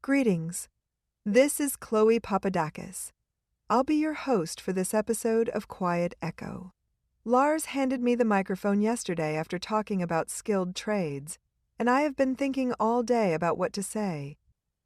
Greetings. This is Chloe Papadakis. I'll be your host for this episode of Quiet Echo. Lars handed me the microphone yesterday after talking about skilled trades, and I have been thinking all day about what to say.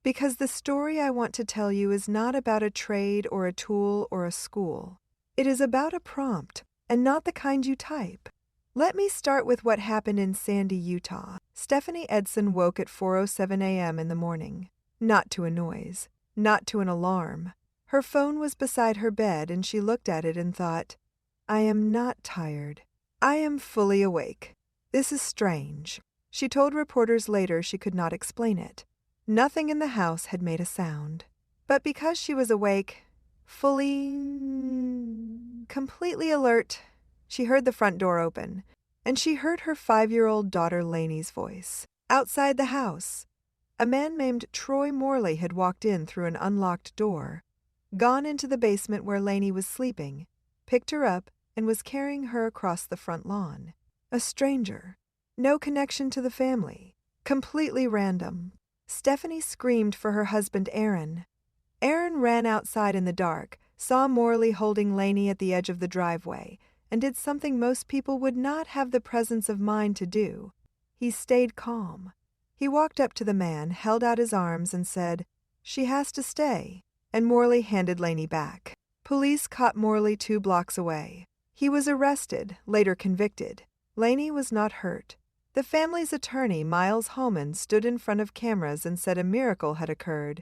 Because the story I want to tell you is not about a trade or a tool or a school. It is about a prompt, and not the kind you type. Let me start with what happened in Sandy, Utah. Stephanie Edson woke at 4:07 a.m. in the morning. Not to a noise, not to an alarm. Her phone was beside her bed and she looked at it and thought, I am not tired. I am fully awake. This is strange. She told reporters later she could not explain it. Nothing in the house had made a sound. But because she was awake, completely alert, she heard the front door open, and she heard her 5-year-old daughter Lainey's voice. Outside the house, a man named Troy Morley had walked in through an unlocked door, gone into the basement where Lainey was sleeping, picked her up, and was carrying her across the front lawn. A stranger. No connection to the family. Completely random. Stephanie screamed for her husband Aaron. Aaron ran outside in the dark, saw Morley holding Lainey at the edge of the driveway, and did something most people would not have the presence of mind to do. He stayed calm. He walked up to the man, held out his arms, and said, She has to stay, and Morley handed Lainey back. Police caught Morley 2 blocks away. He was arrested, later convicted. Lainey was not hurt. The family's attorney, Miles Holman, stood in front of cameras and said a miracle had occurred.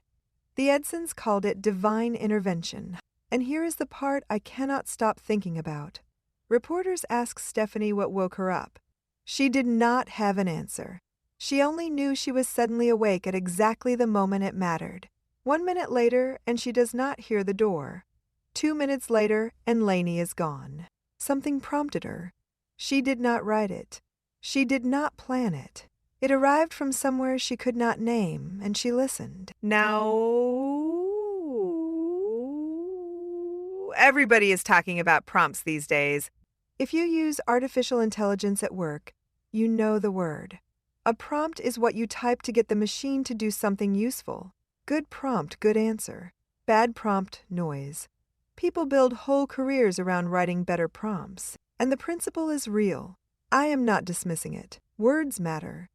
The Edsons called it divine intervention. And here is the part I cannot stop thinking about. Reporters asked Stephanie what woke her up. She did not have an answer. She only knew she was suddenly awake at exactly the moment it mattered. 1 minute later, and she does not hear the door. 2 minutes later, and Lainey is gone. Something prompted her. She did not write it. She did not plan it. It arrived from somewhere she could not name, and she listened. Now, everybody is talking about prompts these days. If you use artificial intelligence at work, you know the word. A prompt is what you type to get the machine to do something useful. Good prompt, good answer. Bad prompt, noise. People build whole careers around writing better prompts, and the principle is real. I am not dismissing it. Words matter.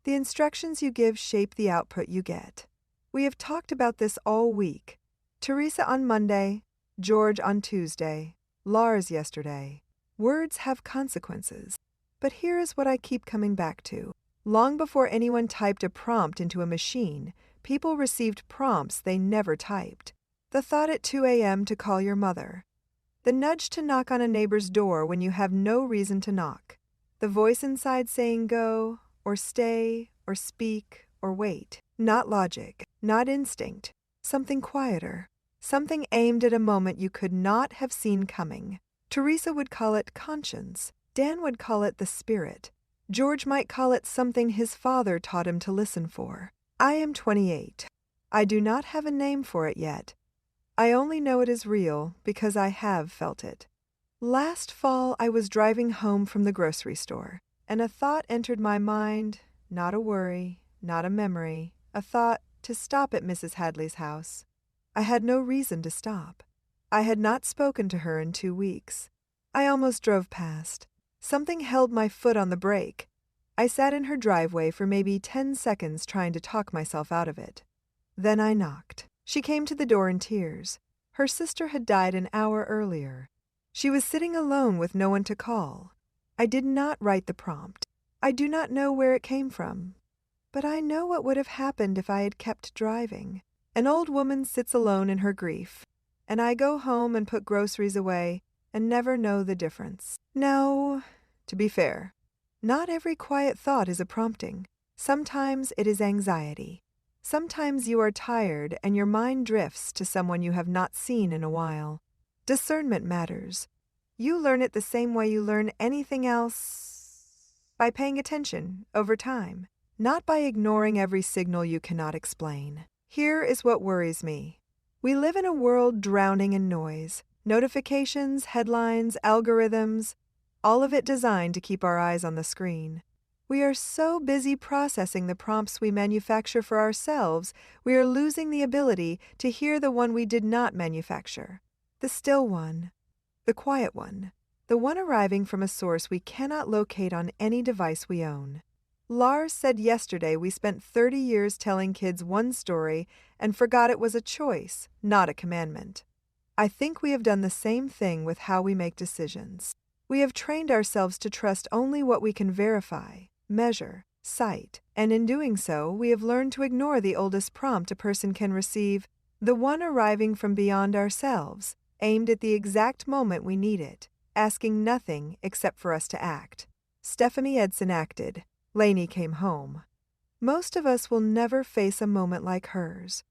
The instructions you give shape the output you get. We have talked about this all week. Teresa on Monday, George on Tuesday, Lars yesterday. Words have consequences. But here is what I keep coming back to. Long before anyone typed a prompt into a machine, people received prompts they never typed. The thought at 2 a.m. to call your mother. The nudge to knock on a neighbor's door when you have no reason to knock. The voice inside saying go, or stay, or speak, or wait. Not logic, not instinct. Something quieter. Something aimed at a moment you could not have seen coming. Teresa would call it conscience. Dan would call it the spirit. George might call it something his father taught him to listen for. I am 28. I do not have a name for it yet. I only know it is real because I have felt it. Last fall, I was driving home from the grocery store, and a thought entered my mind, not a worry, not a memory, a thought to stop at Mrs. Hadley's house. I had no reason to stop. I had not spoken to her in 2 weeks. I almost drove past. Something held my foot on the brake. I sat in her driveway for maybe 10 seconds trying to talk myself out of it. Then I knocked. She came to the door in tears. Her sister had died an hour earlier. She was sitting alone with no one to call. I did not write the prompt. I do not know where it came from. But I know what would have happened if I had kept driving. An old woman sits alone in her grief, and I go home and put groceries away and never know the difference. Now, to be fair, not every quiet thought is a prompting. Sometimes it is anxiety. Sometimes you are tired and your mind drifts to someone you have not seen in a while. Discernment matters. You learn it the same way you learn anything else, by paying attention over time, not by ignoring every signal you cannot explain. Here is what worries me. We live in a world drowning in noise. Notifications, headlines, algorithms, all of it designed to keep our eyes on the screen. We are so busy processing the prompts we manufacture for ourselves, we are losing the ability to hear the one we did not manufacture. The still one, the quiet one, the one arriving from a source we cannot locate on any device we own. Lars said yesterday we spent 30 years telling kids one story and forgot it was a choice, not a commandment. I think we have done the same thing with how we make decisions. We have trained ourselves to trust only what we can verify, measure, cite, and in doing so, we have learned to ignore the oldest prompt a person can receive, the one arriving from beyond ourselves, aimed at the exact moment we need it, asking nothing except for us to act. Stephanie Edson acted. Lainey came home. Most of us will never face a moment like hers.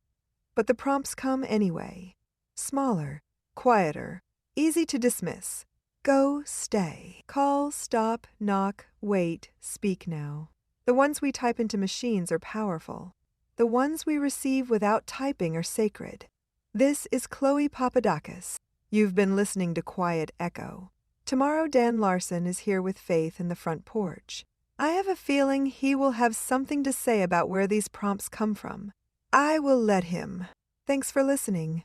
But the prompts come anyway. Smaller, quieter, easy to dismiss. Go, stay, call, stop, knock, wait, speak now. The ones we type into machines are powerful. The ones we receive without typing are sacred. This is Chloe Papadakis. You've been listening to Quiet Echo. Tomorrow Dan Larson is here with Faith in the front porch. I have a feeling he will have something to say about where these prompts come from. I will let him. Thanks for listening.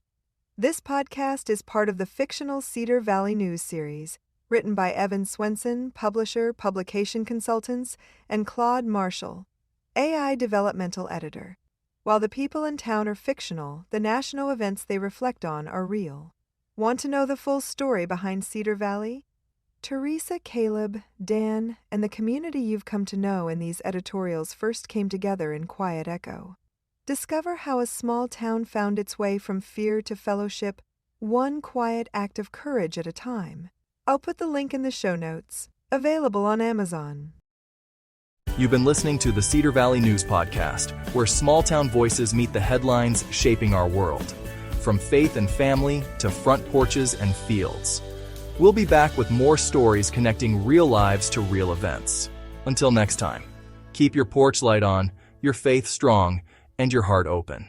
This podcast is part of the fictional Cedar Valley News series, written by Evan Swenson, publisher, publication consultants, and Claude Marshall, AI developmental editor. While the people in town are fictional, the national events they reflect on are real. Want to know the full story behind Cedar Valley? Teresa, Caleb, Dan, and the community you've come to know in these editorials first came together in Quiet Echo. Discover how a small town found its way from fear to fellowship, one quiet act of courage at a time. I'll put the link in the show notes. Available on Amazon. You've been listening to the Cedar Valley News Podcast, where small-town voices meet the headlines shaping our world. From faith and family to front porches and fields. We'll be back with more stories connecting real lives to real events. Until next time, keep your porch light on, your faith strong, and your heart open.